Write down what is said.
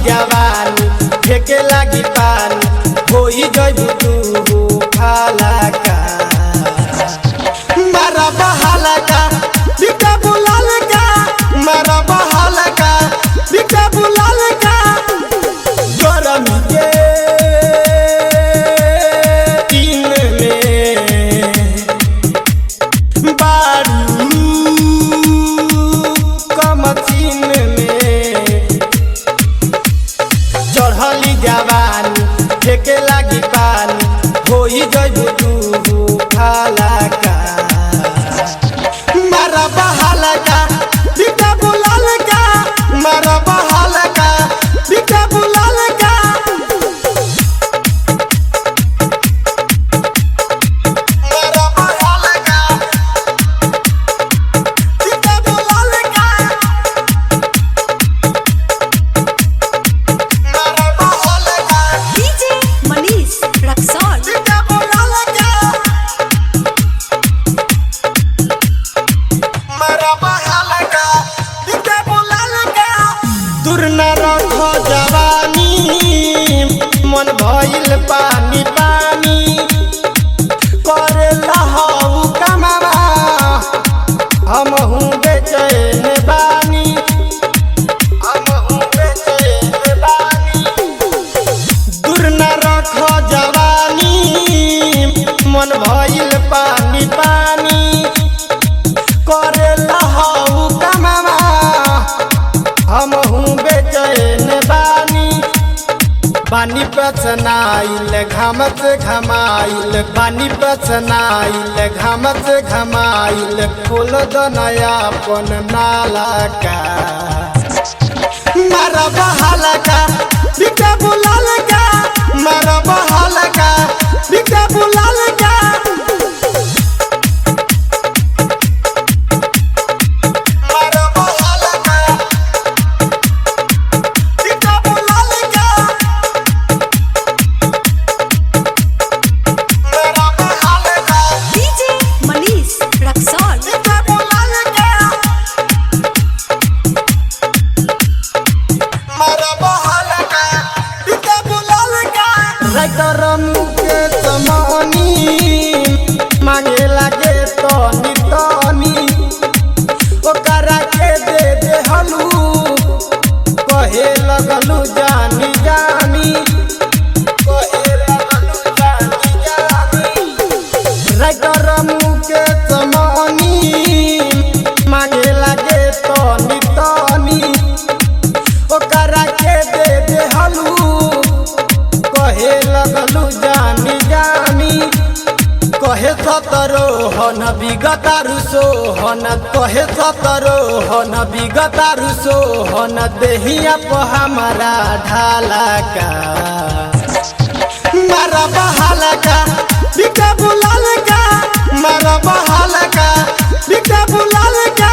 जवानी फेंके लागी पानी होई जइबू तू भाला का मारा बहाला का बिका बुलाल का मारा बहाला का बिका बुलाल का गरमी के दिन में बारू कमचीन में चढ़ली जवानी फेंके लागी पानी होई जइबू तू भाला का मारा बहाला का बिका बुलाल का मारा बहाला का बिका बुलाल का मारा बहाला का बिका बुलाल का मारा बहाला का डीजे मनीष रक्सौल। बिका बुलाल का मारा बहाला का बिका बुलाल का दूर न रखो जवानी मन भइल पानी पानी करे लहू कमावा हम हूँ बेचैन बानी हम हूँ बेचैन बानी दूर न रखो जवानी मन भइल पानी पानी करे लहू कमावा हम हूँ बेचैन बानी बानी पसनाइल घामत घमाइल बानी पसनाइल घामत घमाइल खोल दो नयापन नाला का मारा बहाला का बिका बुलाल का मारा बहाला का बिका बुलाल का मारा बहाला का बिका बुलाल का मारा बहाला का डीजे मनीष रक्सौल। बिका बुलाल का मारा बहाला का बिका बुलाल का राइटर मुके समानी मांगे लागे तनी तनी ओकरा के दे दे हलू कहे लगलू जानी जानी कहे लगलू जानी जानी राइटर मुके समानी मांगे लागे तनी तनी ओकरा के दे दे हलू कहे लगलू जानी जानी कहे सतरो हन विगतारु सोहन कहे सतरो हन विगतारु सोहन देहिया प हमारा ढाला का मारा बहाला का बिका बुलाल का मारा बहाला का बिका बुलाल का